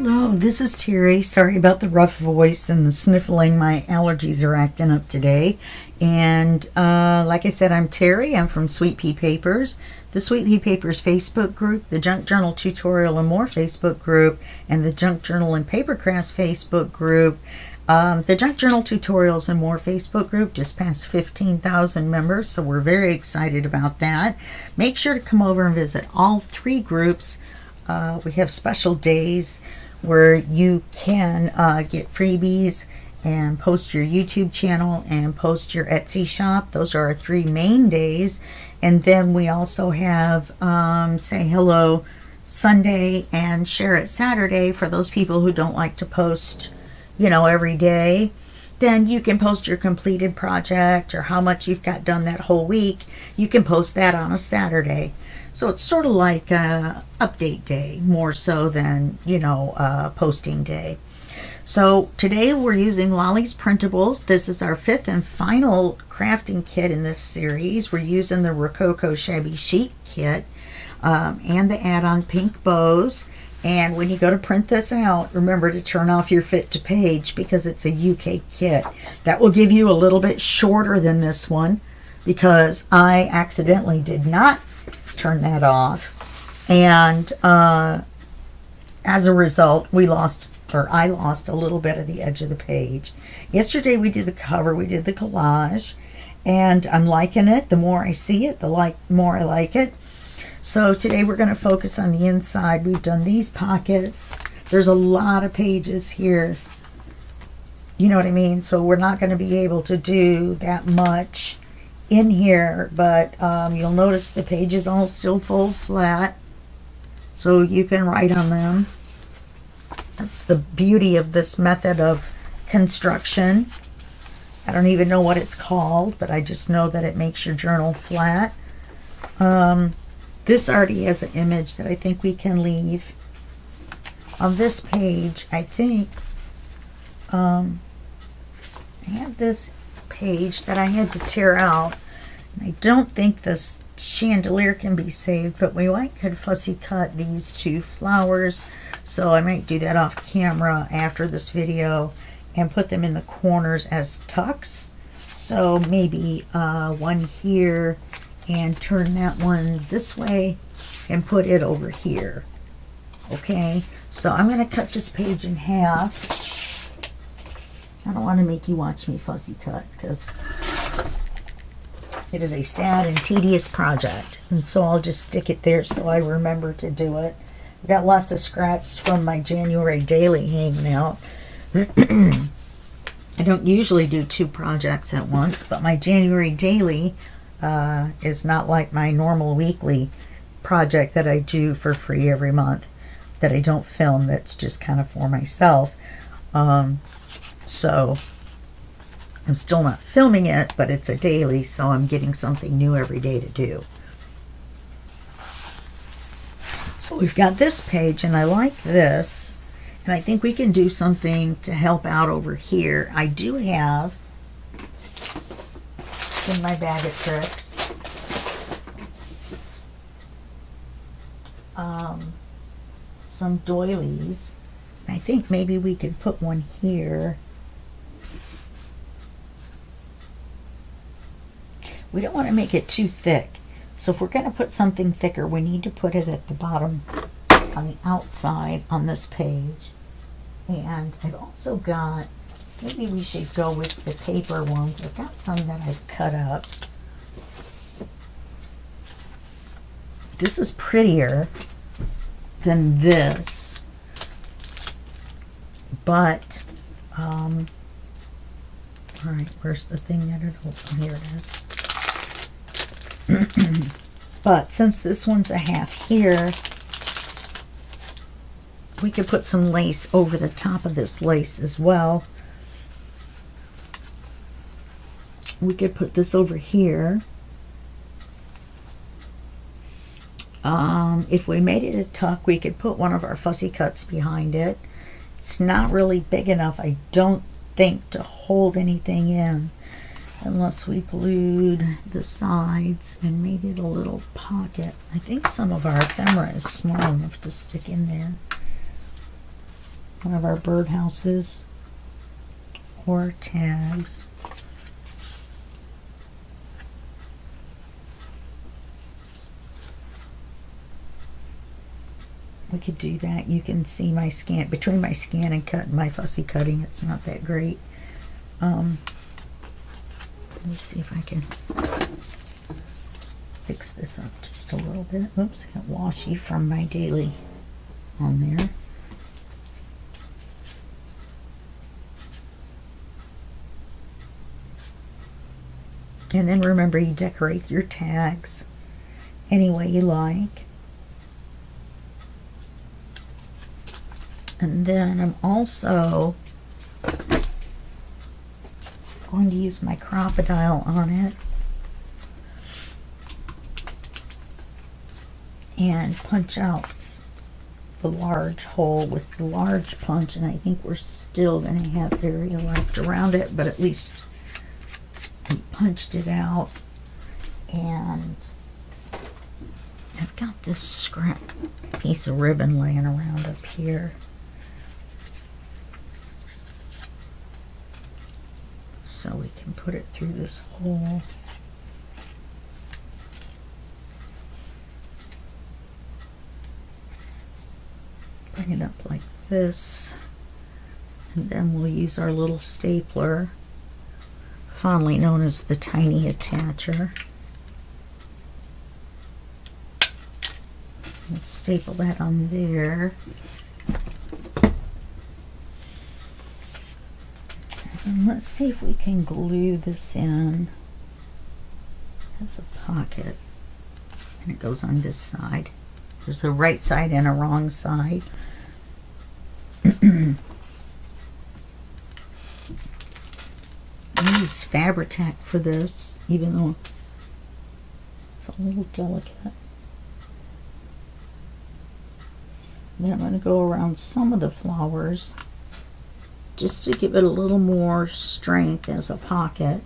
Hello, this is Teri. Sorry about the rough voice and the sniffling. My allergies are acting up today. And like I said, I'm Teri. I'm from Sweet Pea Papers, the Sweet Pea Papers Facebook group, the Junk Journal Tutorial and More Facebook group, and the Junk Journal and Paper Crafts Facebook group. The Junk Journal Tutorials and More Facebook group just passed 15,000 members, so we're very excited about that. Make sure to come over and visit all three groups. We have special days where you can get freebies and post your YouTube channel and post your Etsy shop. Those are our three main days. And then we also have Say Hello Sunday and Share It Saturday for those people who don't like to post, you know, every day. Then you can post your completed project or how much you've got done that whole week. You can post that on a Saturday. So it's sort of like update day, more so than, you know, posting day. So today we're using Lolly's Printables. This is our fifth and final crafting kit in this series. We're using the Rococo Shabby Chic kit and the add-on pink bows. And when you go to print this out, remember to turn off your fit to page because it's a UK kit. That will give you a little bit shorter than this one because I accidentally did not turn that off, and as a result I lost a little bit of the edge of the page. Yesterday we did the cover, we did the collage, and I'm liking it. The more I see it, the more I like it. So today we're going to focus on the inside. We've done these pockets. There's a lot of pages here, you know what I mean, so we're not going to be able to do that much in here, but you'll notice the pages all still fold flat so you can write on them. That's the beauty of this method of construction. I don't even know what it's called, but I just know that it makes your journal flat. This already has an image that I think we can leave on this page. I think I have this page that I had to tear out. I don't think this chandelier can be saved, but we could fussy cut these two flowers, so I might do that off camera after this video and put them in the corners as tucks. So maybe one here and turn that one this way and put it over here. Okay, so I'm going to cut this page in half. I don't want to make you watch me fussy cut because it is a sad and tedious project, and so I'll just stick it there so I remember to do it. I've got lots of scraps from my January daily hanging out. I don't usually do two projects at once, but my January daily is not like my normal weekly project that I do for free every month that I don't film, that's just kind of for myself. So I'm still not filming it, but it's a daily, so I'm getting something new every day to do. So we've got this page, and I like this, and I think we can do something to help out over here. I do have in my bag of tricks some doilies. I think maybe we could put one here. We don't want to make it too thick, so if we're going to put something thicker, we need to put it at the bottom on the outside on this page. And I've also got, maybe we should go with the paper ones. I've got some that I've cut up. This is prettier than this, but all right, where's the thing that it opened? Here it is. But since this one's a half here, we could put some lace over the top of this lace as well. We could put this over here. If we made it a tuck, we could put one of our fussy cuts behind it. It's not really big enough, I don't think, to hold anything in, unless we glued the sides and made it a little pocket. I think some of our ephemera is small enough to stick in there. one of our birdhouses or tags. We could do that. You can see my scan, between my scan and cut and my fussy cutting, it's not that great. Let me see if I can fix this up just a little bit. Oops, got washi from my daily on there. And then remember, you decorate your tags any way you like. And then I'm also going to use my crocodile on it and punch out the large hole with the large punch, and I think we're still going to have area left around it, but at least we punched it out. And I've got this scrap piece of ribbon laying around up here. So we can put it through this hole. Bring it up like this. And then we'll use our little stapler, fondly known as the tiny attacher. We'll staple that on there. And let's see if we can glue this in. It has a pocket, and it goes on this side. There's a right side and a wrong side. I use Fabri-Tac for this, even though it's a little delicate. Then I'm going to go around some of the flowers just to give it a little more strength as a pocket.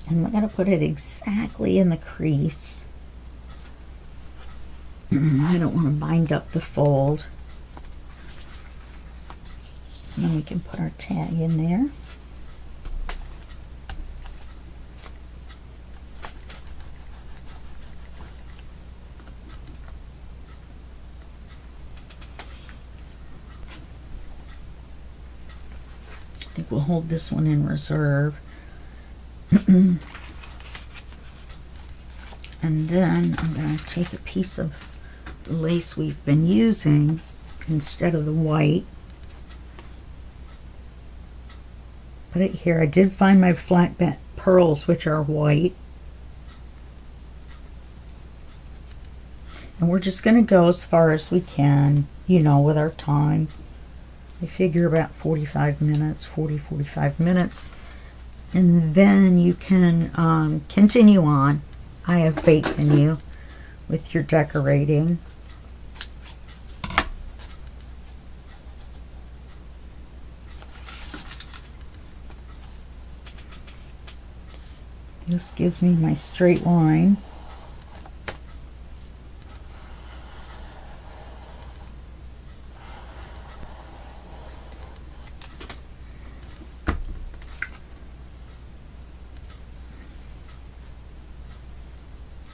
And I'm going to put it exactly in the crease. I don't want to bind up the fold. And then we can put our tag in there. I think we'll hold this one in reserve. And then I'm going to take a piece of the lace we've been using instead of the white. Put it here. I did find my flat back pearls, which are white. And we're just going to go as far as we can, you know, with our time. I figure about 45 minutes, 45 minutes. And then you can continue on. I have faith in you with your decorating. This gives me my straight line.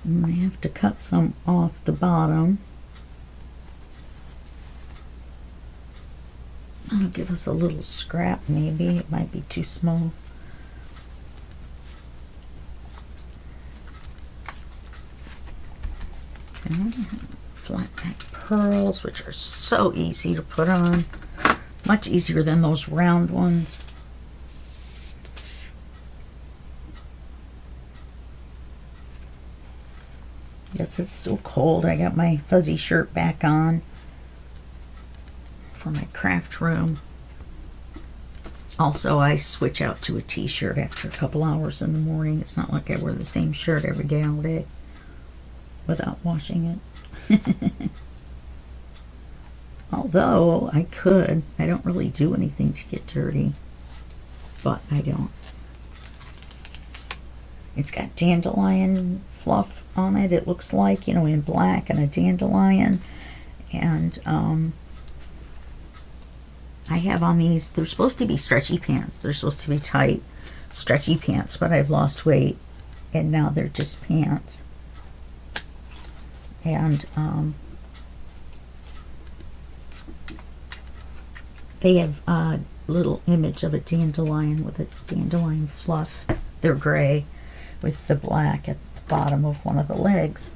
And I have to cut some off the bottom. That'll give us a little scrap maybe. It might be too small. Flat back pearls, which are so easy to put on, much easier than those round ones. Yes, it's still cold. I got my fuzzy shirt back on for my craft room. Also, I switch out to a t-shirt after a couple hours in the morning. It's not like I wear the same shirt every day all day without washing it. Although I could. I don't really do anything to get dirty, but I don't. It's got dandelion fluff on it, it looks like, you know, in black, and a dandelion. And I have on these, they're supposed to be stretchy pants. They're supposed to be tight, stretchy pants, but I've lost weight, and now they're just pants. And they have a little image of a dandelion with a dandelion fluff. They're gray with the black at the bottom of one of the legs.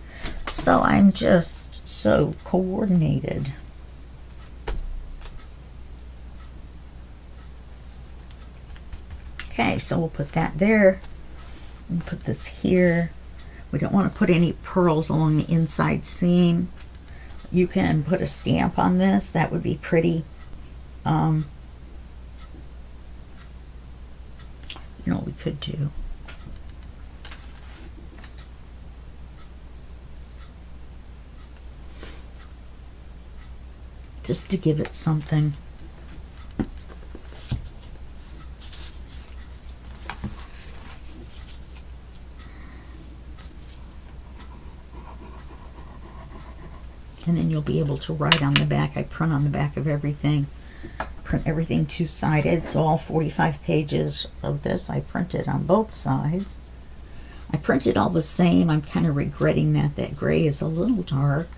So I'm just so coordinated. Okay, so we'll put that there and put this here. We don't want to put any pearls along the inside seam. You can put a stamp on this, that would be pretty. You know what we could do? Just to give it something. And then you'll be able to write on the back. I print on the back of everything. Print everything two-sided, so all 45 pages of this I printed on both sides. I printed all the same. I'm kind of regretting that. That gray is a little dark.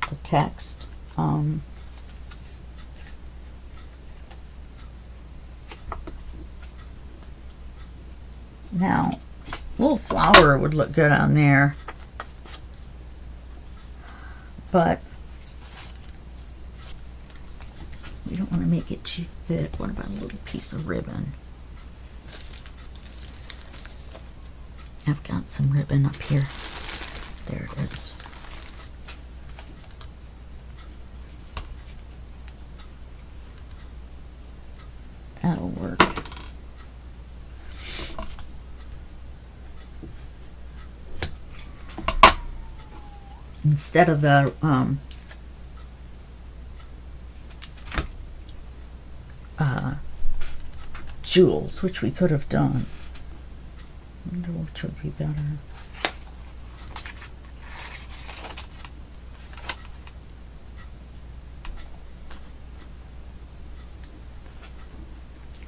The text. Now, a little flower would look good on there. But we don't want to make it too thick. What about a little piece of ribbon? I've got some ribbon up here. There it is. That'll work. Instead of the jewels, which we could have done. I wonder which would be better.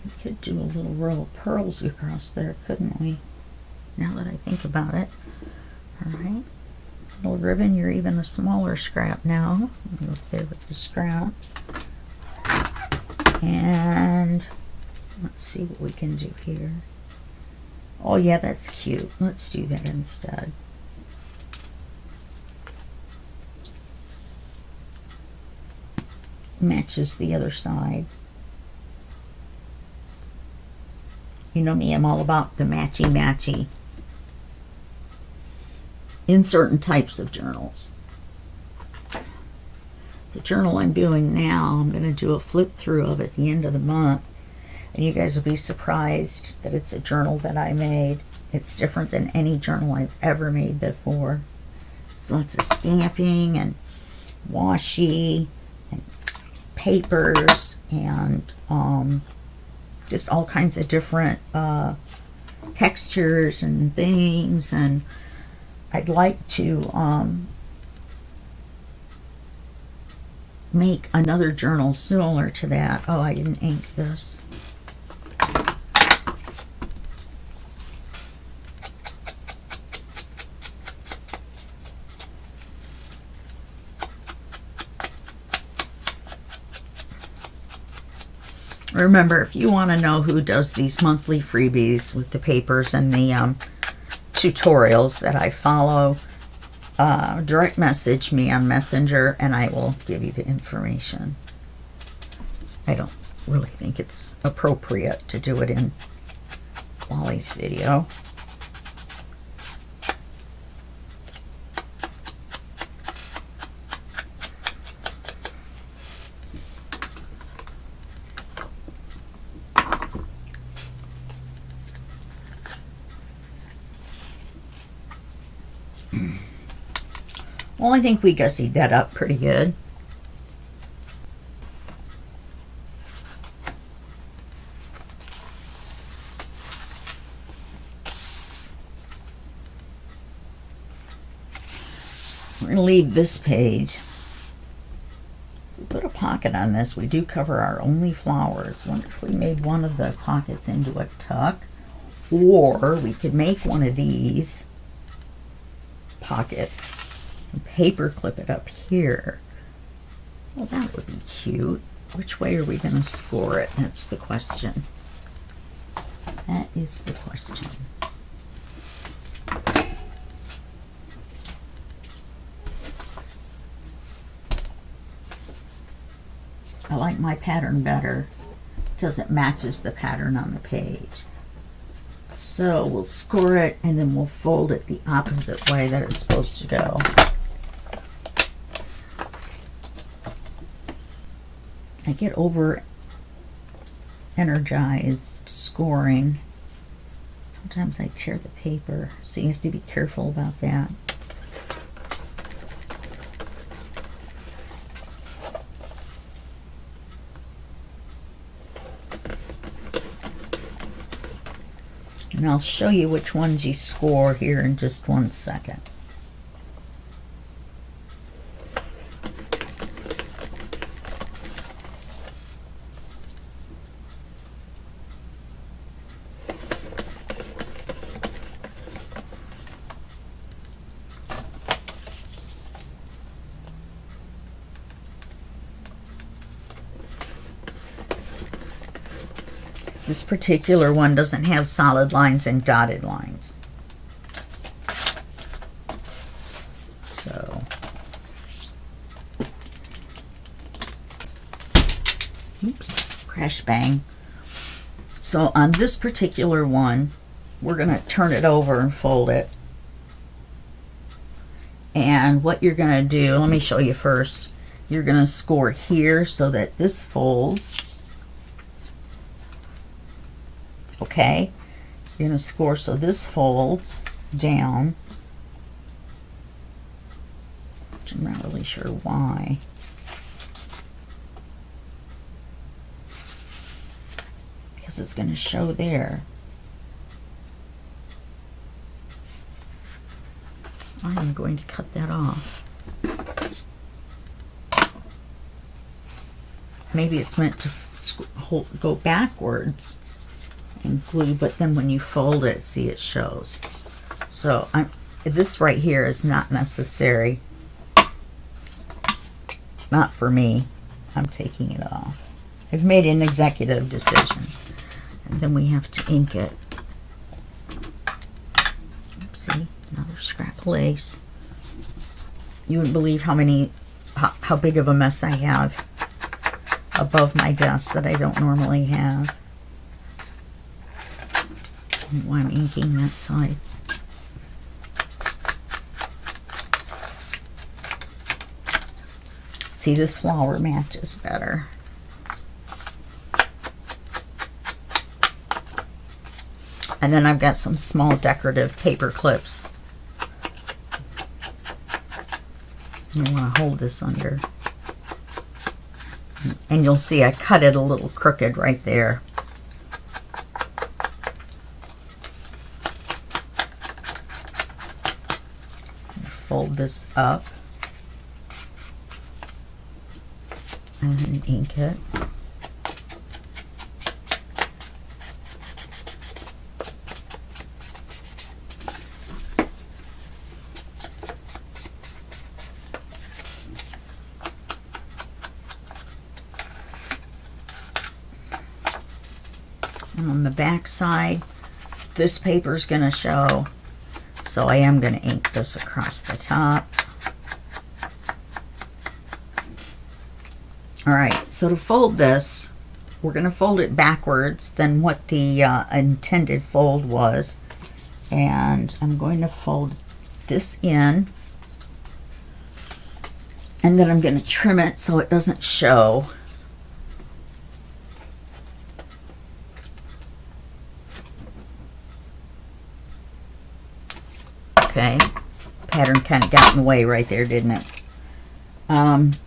We could do a little row of pearls across there, couldn't we? Now that I think about it. Alright. Little ribbon, you're even a smaller scrap now. You're up there with the scraps. And let's see what we can do here. Oh yeah, that's cute. Let's do that instead. Matches the other side. You know me, I'm all about the matchy-matchy in certain types of journals. The journal I'm doing now, I'm going to do a flip through of at the end of the month, and you guys will be surprised that it's a journal that I made. It's different than any journal I've ever made before. There's lots of stamping and washi and papers and just all kinds of different textures and things, and I'd like to make another journal similar to that. Oh, I didn't ink this. Remember, if you want to know who does these monthly freebies with the papers and the tutorials that I follow, direct message me on Messenger and I will give you the information. I don't really think it's appropriate to do it in Wally's video. Well, I think we gussied that up pretty good. We're going to leave this page. We put a pocket on this. We do cover our only flowers. Wonder if we made one of the pockets into a tuck. Or we could make one of these pockets and paper clip it up here. Well, that would be cute. Which way are we going to score it? That's the question. That is the question. I like my pattern better because it matches the pattern on the page. So we'll score it and then we'll fold it the opposite way that it's supposed to go. I get over energized scoring. Sometimes I tear the paper, so you have to be careful about that. And I'll show you which ones you score here in just 1 second. This particular one doesn't have solid lines and dotted lines. So, oops, crash bang. So on this particular one, we're going to turn it over and fold it. And what you're going to do, let me show you first. You're going to score here so that this folds. Okay, you're going to score so this folds down, which I'm not really sure why. Because it's going to show there. I'm going to cut that off. Maybe it's meant to go backwards and glue, but then when you fold it, see, it shows. So this right here is not necessary. Not for me. I'm taking it off. I've made an executive decision. And then we have to ink it. Oopsie, another scrap of lace. You wouldn't believe how big of a mess I have above my desk that I don't normally have. Why I'm inking that side. See, this flower matches better. And then I've got some small decorative paper clips. You want to hold this under. And you'll see I cut it a little crooked right there. Fold this up and then ink it. And on the back side, this paper is going to show. So I am going to ink this across the top. Alright, so to fold this, we're going to fold it backwards than what the intended fold was. And I'm going to fold this in. And then I'm going to trim it so it doesn't show. Okay, pattern kind of got in the way right there, didn't it? And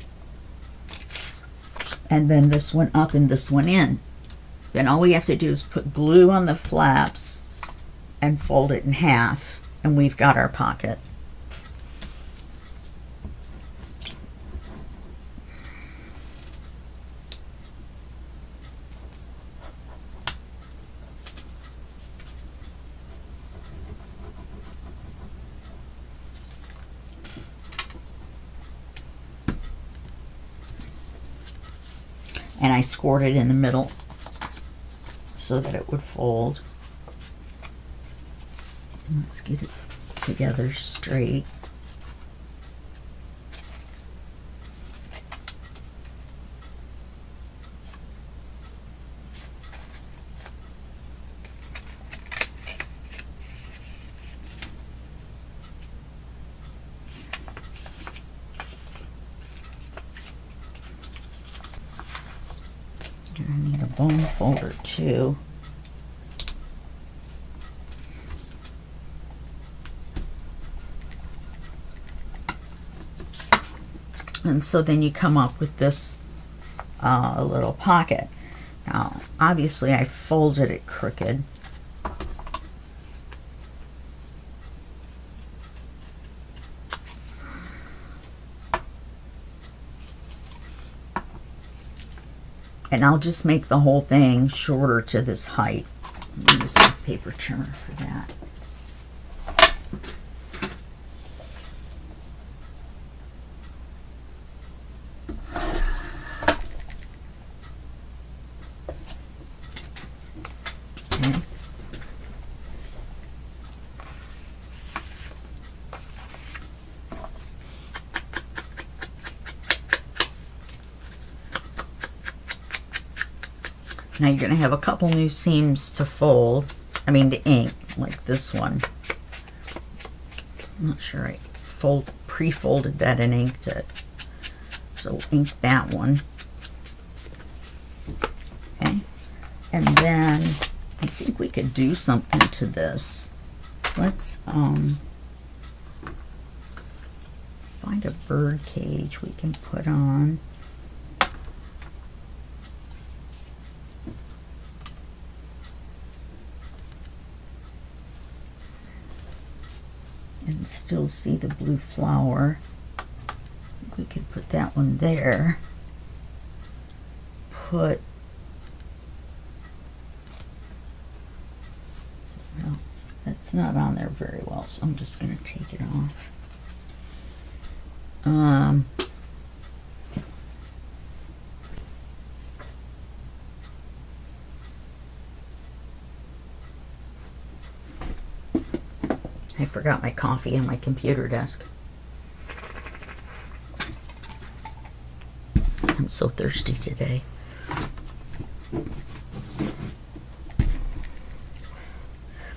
then this one up and this one in. Then all we have to do is put glue on the flaps and fold it in half, and we've got our pocket. and I scored it in the middle so that it would fold. Let's get it together straight. I need a bone folder too. And so then you come up with this little pocket. Now, obviously I folded it crooked. And I'll just make the whole thing shorter to this height. I'll use a paper trimmer for that. Okay. Now you're going to have a couple new seams to fold, to ink, like this one. I'm not sure I pre-folded that and inked it. So ink that one. Okay. And then I think we could do something to this. Let's find a bird cage we can put on. And still see the blue flower. I think we could put that one there. Well, that's not on there very well, so I'm just going to take it off. I forgot my coffee on my computer desk. I'm so thirsty today.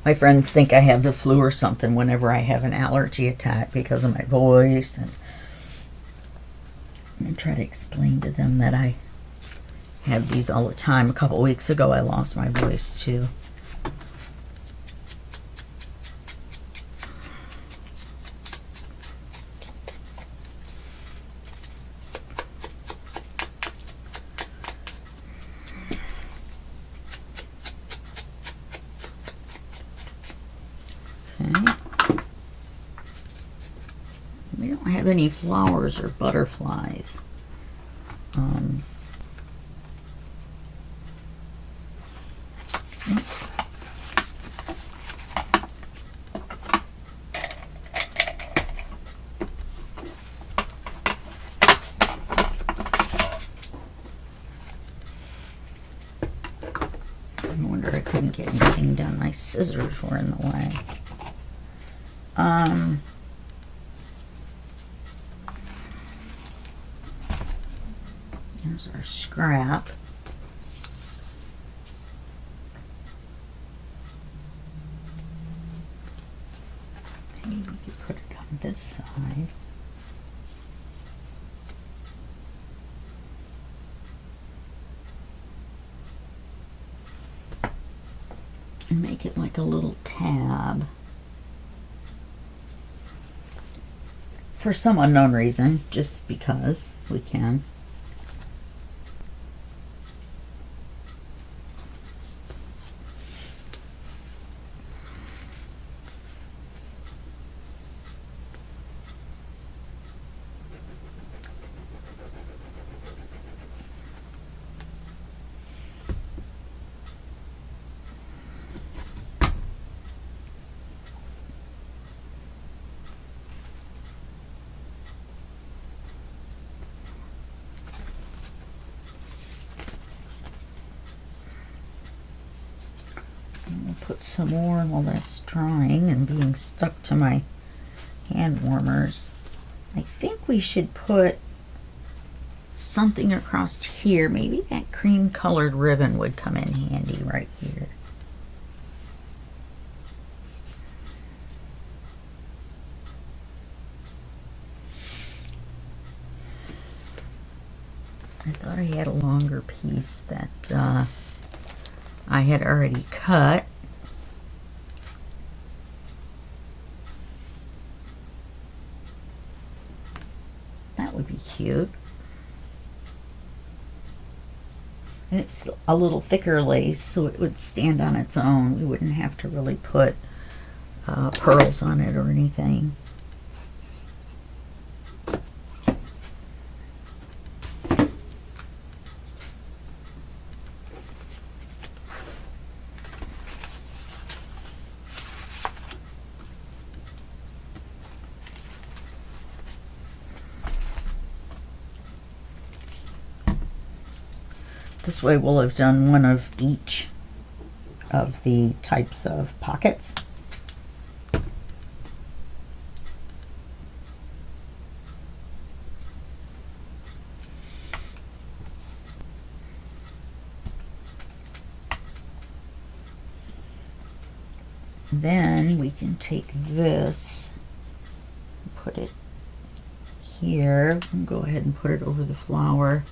My friends think I have the flu or something whenever I have an allergy attack because of my voice. And I'm going to try to explain to them that I have these all the time. A couple weeks ago I lost my voice too. We don't have any flowers or butterflies. Oops. No wonder I couldn't get anything done. My scissors were in the way. Here's our scrap. Okay, we could put it on this side. And make it like a little tab. For some unknown reason, just because we can. put some more while that's drying and being stuck to my hand warmers. I think we should put something across here. Maybe that cream colored ribbon would come in handy right here. I thought I had a longer piece that I had already cut. That would be cute. And it's a little thicker lace, so it would stand on its own. We wouldn't have to really put pearls on it or anything. This way we'll have done one of each of the types of pockets. Then we can take this and put it here and go ahead and put it over the flower.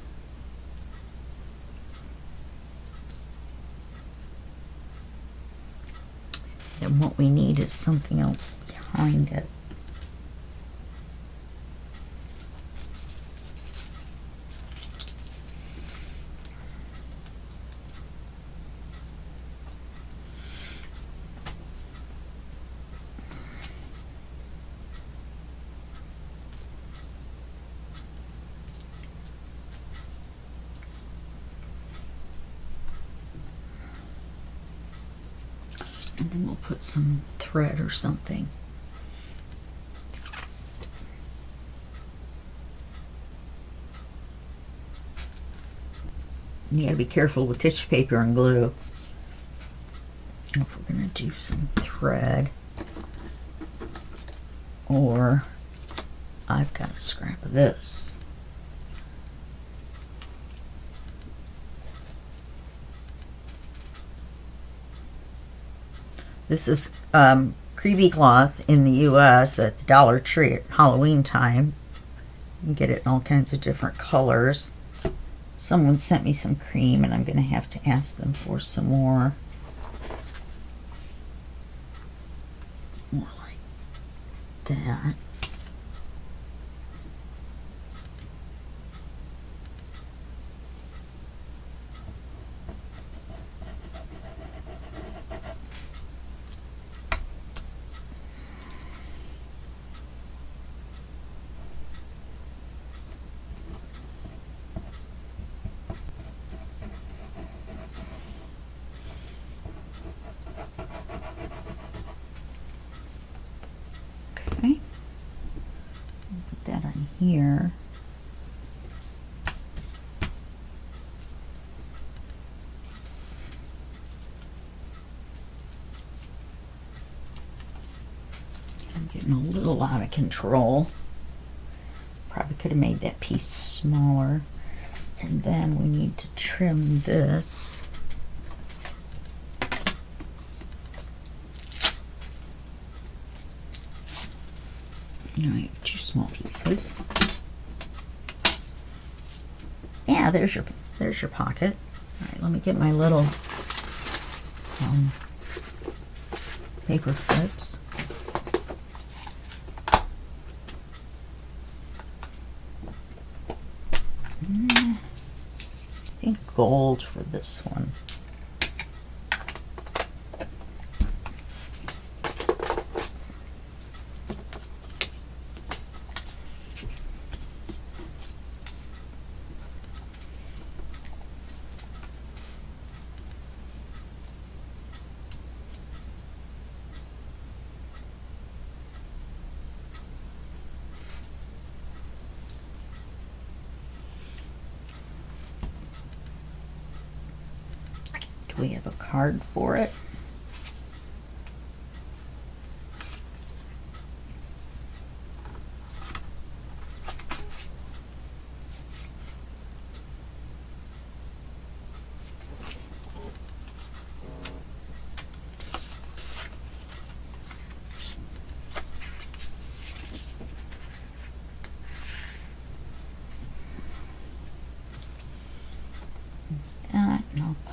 And what we need is something else behind it. And then we'll put some thread or something. You gotta be careful with tissue paper and glue. If we're gonna do some thread, or I've got a scrap of this. This is Freebie cloth in the US at the Dollar Tree at Halloween time. You can get it in all kinds of different colors. Someone sent me some cream and I'm going to have to ask them for some more. More like that. Okay, put that on here. I'm getting a little out of control. Probably could have made that piece smaller. And then we need to trim this. Now I have 2 small pieces. Yeah, there's your pocket. All right, let me get my little paper clips. I think gold for this one. We have a card for it.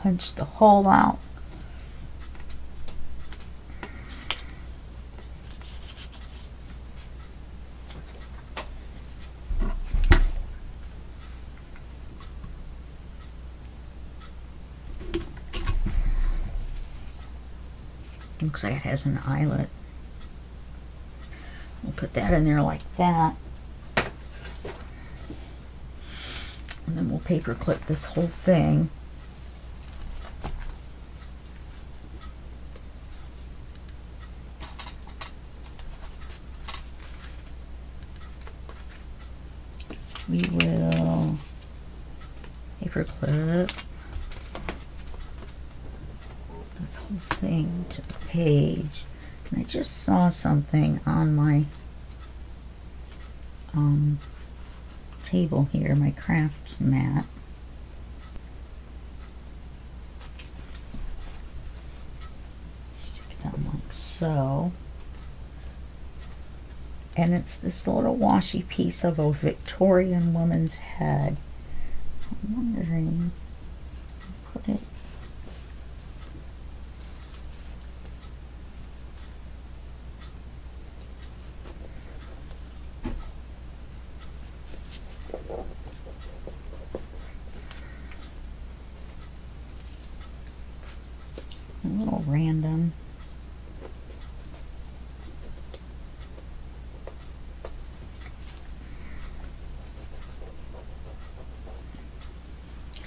punch the hole out. Looks like it has an eyelet. We'll put that in there like that. And then we'll paper clip this whole thing. We will paper clip this whole thing to the page. And I just saw something on my table here, my craft mat. Stick it on like so. And it's this little washi piece of a Victorian woman's head. I'm wondering, put it a little random.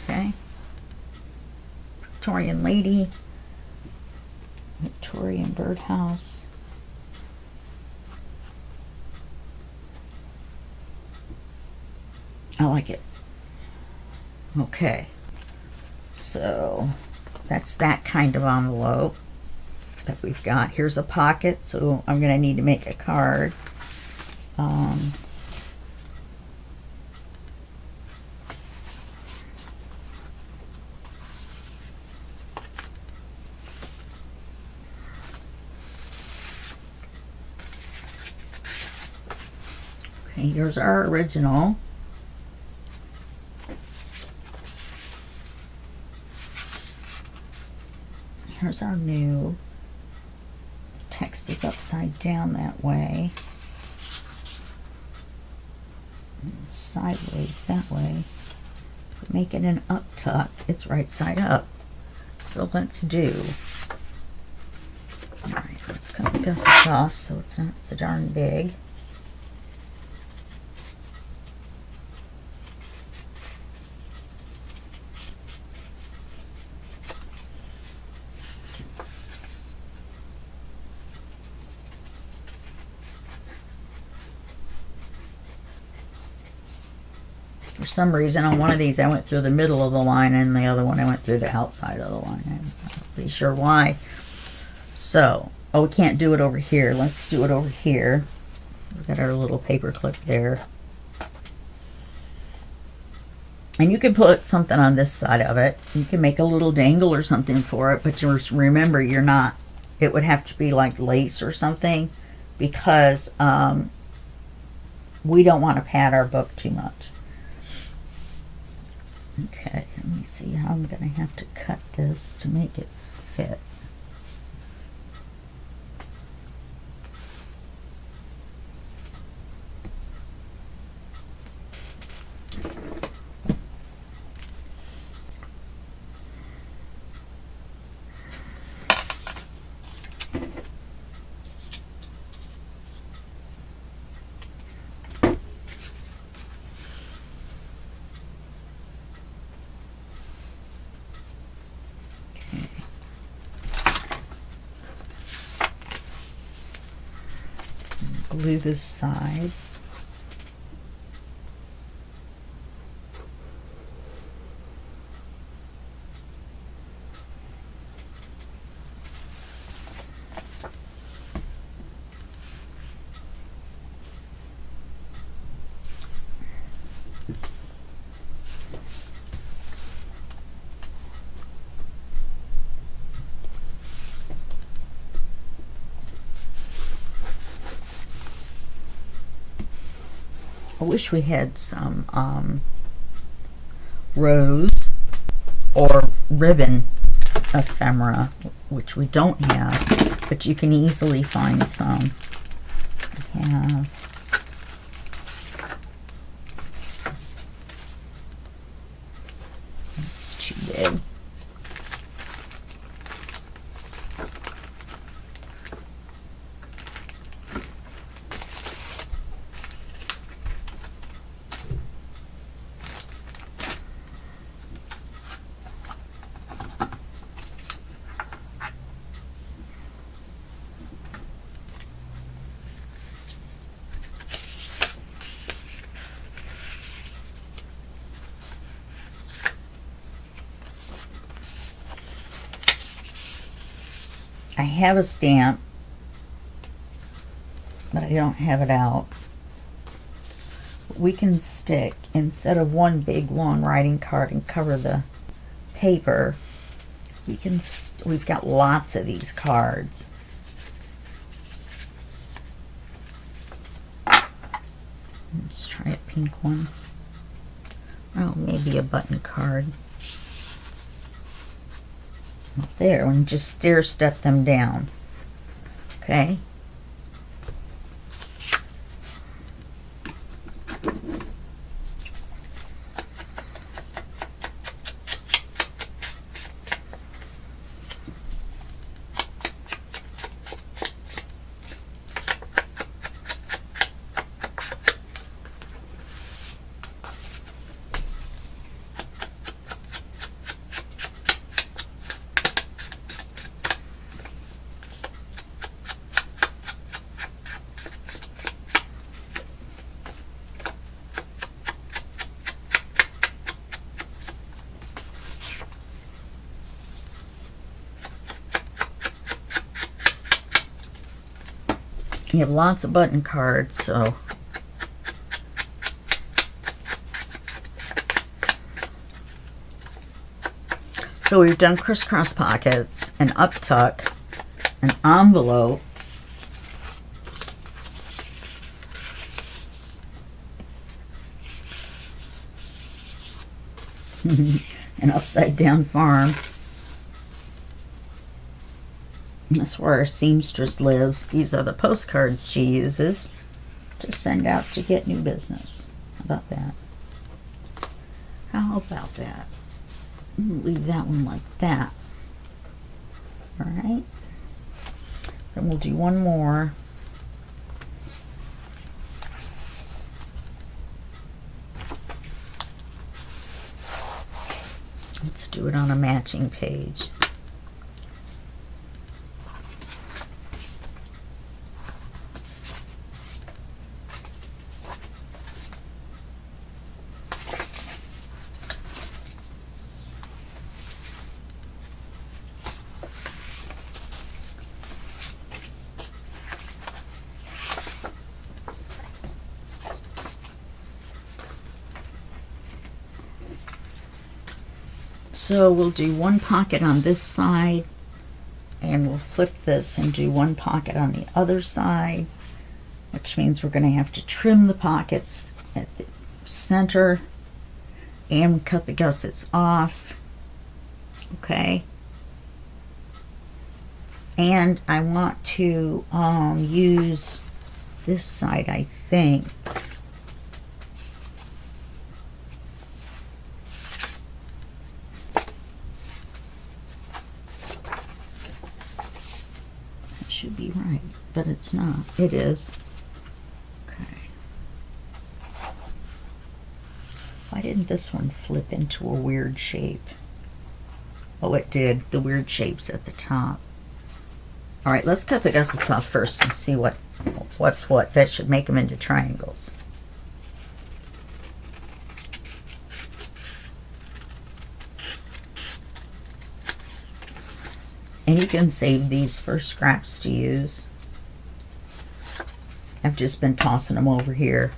Okay. Victorian lady. Victorian birdhouse. I like it. Okay. So that's that kind of envelope that we've got. Here's a pocket, so I'm going to need to make a card. Okay, here's our original. Here's our new. Text is upside down that way. And sideways that way. Make it an up tuck. It's right side up. So let's do. Alright, let's cut the gussets off so it's not so darn big. For some reason on one of these I went through the middle of the line, and the other one I went through the outside of the line. I'm not really sure why. So, oh, we can't do it over here. Let's do it over here. We've got our little paper clip there. And you can put something on this side of it. You can make a little dangle or something for it, but just remember, you're not, it would have to be like lace or something, because we don't want to pad our book too much. Okay, let me see how I'm going to have to cut this to make it fit. Glue this side. I wish we had some rose or ribbon ephemera, which we don't have, but you can easily find some. I have it's too big. I have a stamp, but I don't have it out. We can stick, instead of one big long writing card and cover the paper, we've got lots of these cards. Let's try a pink one. Oh, maybe a button card. There, and just stair step them down. Okay. You have lots of button cards, so we've done crisscross pockets, an up tuck, an envelope, an upside down farm. That's where our seamstress lives. These are the postcards she uses to send out to get new business. How about that? How about that? Leave that one like that. Alright. Then we'll do one more. Let's do it on a matching page. So we'll do one pocket on this side, and we'll flip this and do one pocket on the other side, which means we're going to have to trim the pockets at the center and cut the gussets off. Okay. And I want to use this side, I think. Should be right, but it's not. It is. Okay. Why didn't this one flip into a weird shape? Oh, it did. The weird shape's at the top. All right, let's cut the gussets off first and see what's what. That should make them into triangles. And you can save these for scraps to use. I've just been tossing them over here.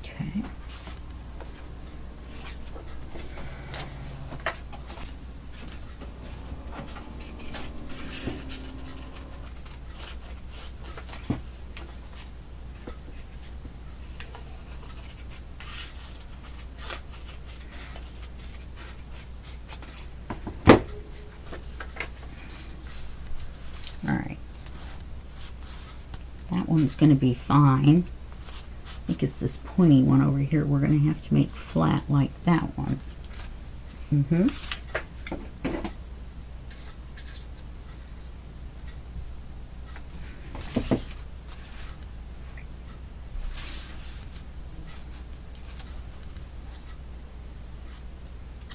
Okay. one's going to be fine. I think it's this pointy one over here we're going to have to make flat like that one.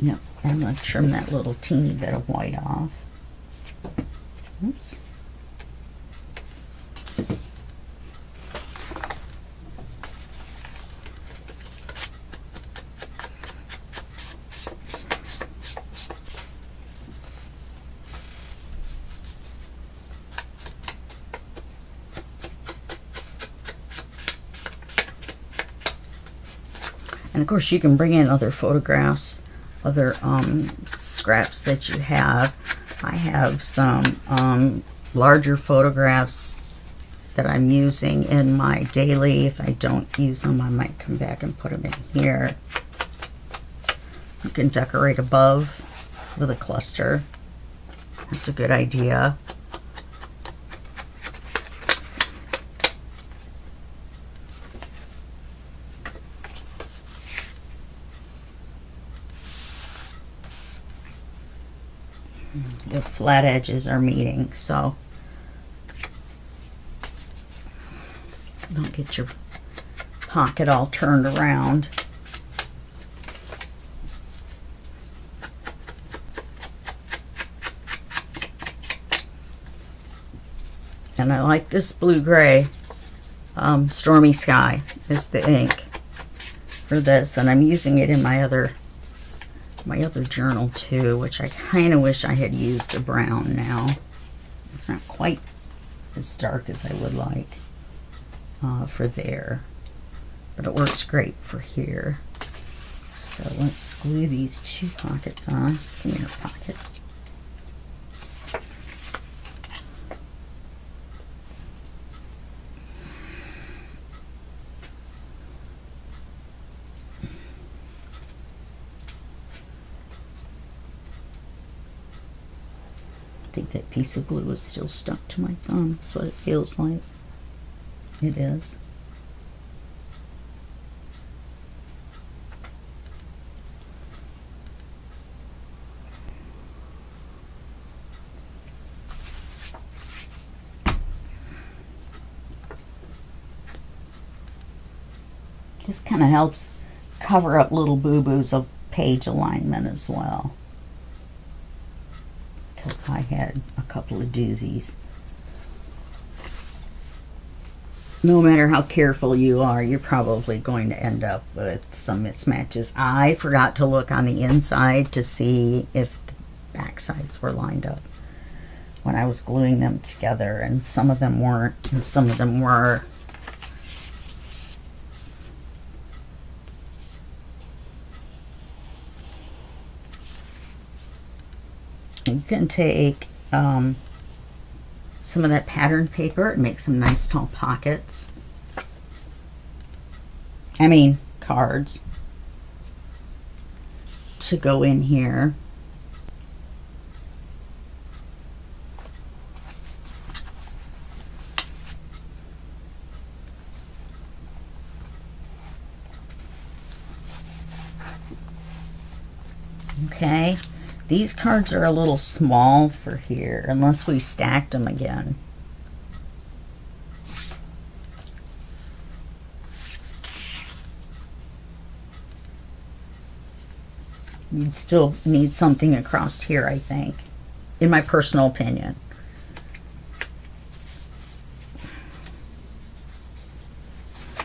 Yep, I'm going to trim that little teeny bit of white off. Oops. And of course you can bring in other photographs, other scraps that you have. I have some larger photographs that I'm using in my daily. If I don't use them, I might come back and put them in here. You can decorate above with a cluster. That's a good idea. The flat edges are meeting, so don't get your pocket all turned around. And I like this blue-gray. Stormy Sky is the ink for this, and I'm using it in my other journal too, which I kind of wish I had used the brown now. It's not quite as dark as I would like for there, but it works great for here. So let's glue these two pockets on. Come here, pocket. I think that piece of glue is still stuck to my thumb. That's what it feels like. It is. This kind of helps cover up little boo-boos of page alignment as well, because I had a couple of doozies. No matter how careful you are, you're probably going to end up with some mismatches. I forgot to look on the inside to see if the back sides were lined up when I was gluing them together, and some of them weren't, and some of them were. You can take some of that pattern paper and make some nice tall pockets. I mean, cards to go in here. Okay. These cards are a little small for here, unless we stacked them again. You'd still need something across here, I think, in my personal opinion.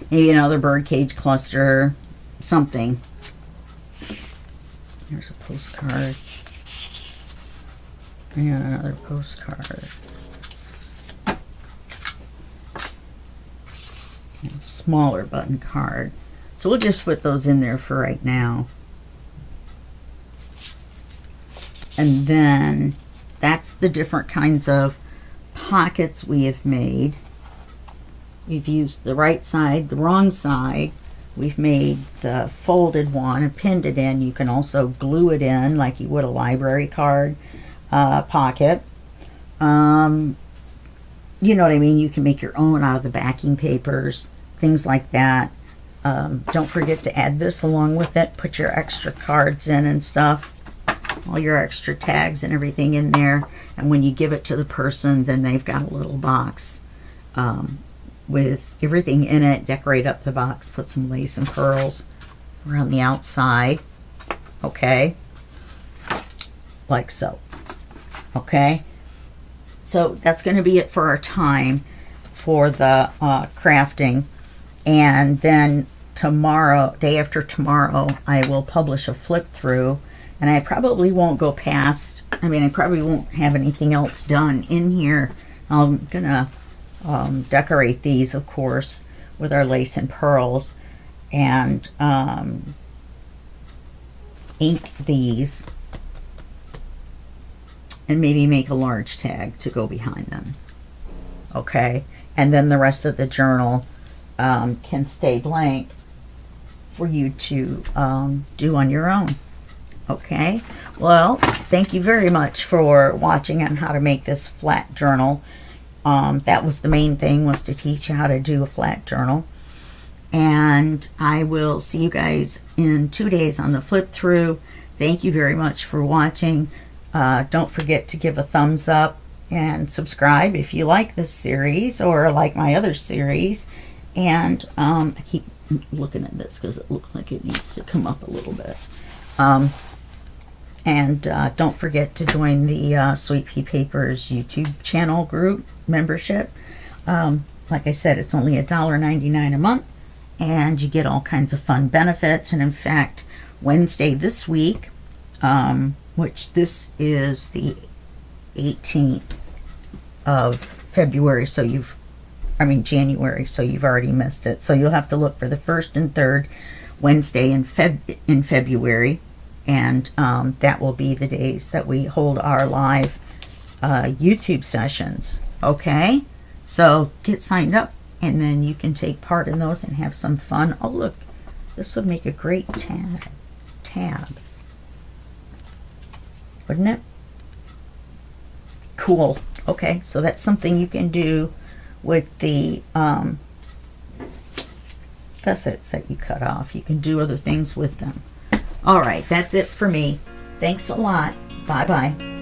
Maybe another birdcage cluster, something. There's a postcard. And another postcard. And a smaller button card. So we'll just put those in there for right now. And then that's the different kinds of pockets we have made. We've used the right side, the wrong side. We've made the folded one and pinned it in. You can also glue it in like you would a library card pocket. You you know what I mean? You can make your own out of the backing papers, things like that. Don't forget to add this along with it. Put your extra cards in and stuff, all your extra tags and everything in there. And when you give it to the person, then they've got a little box with everything in it. Decorate up the box, put some lace and pearls around the outside. Okay, like so. Okay, so that's going to be it for our time for the crafting. And then tomorrow, day after tomorrow, I will publish a flip through, and I probably won't go past, I mean, I probably won't have anything else done in here. I'm gonna decorate these, of course, with our lace and pearls, and ink these, and maybe make a large tag to go behind them. Okay, and then the rest of the journal can stay blank for you to do on your own. Okay, well, thank you very much for watching on how to make this flat journal. That was the main thing, was to teach you how to do a flat journal. And I will see you guys in 2 days on the flip through. Thank you very much for watching. Don't forget to give a thumbs up and subscribe if you like this series or like my other series. And I keep looking at this because it looks like it needs to come up a little bit. And don't forget to join the Sweet Pea Papers YouTube channel group membership. Like I said, it's only $1.99 a month, and you get all kinds of fun benefits. And in fact, Wednesday this week, which this is the 18th of February, so January, so you've already missed it. So you'll have to look for the first and third Wednesday in February, and that will be the days that we hold our live YouTube sessions. Okay, so get signed up, and then you can take part in those and have some fun. Oh, look, this would make a great tab, wouldn't it? Cool. Okay, so that's something you can do with the gussets that you cut off. You can do other things with them. All right, that's it for me. Thanks a lot. Bye-bye.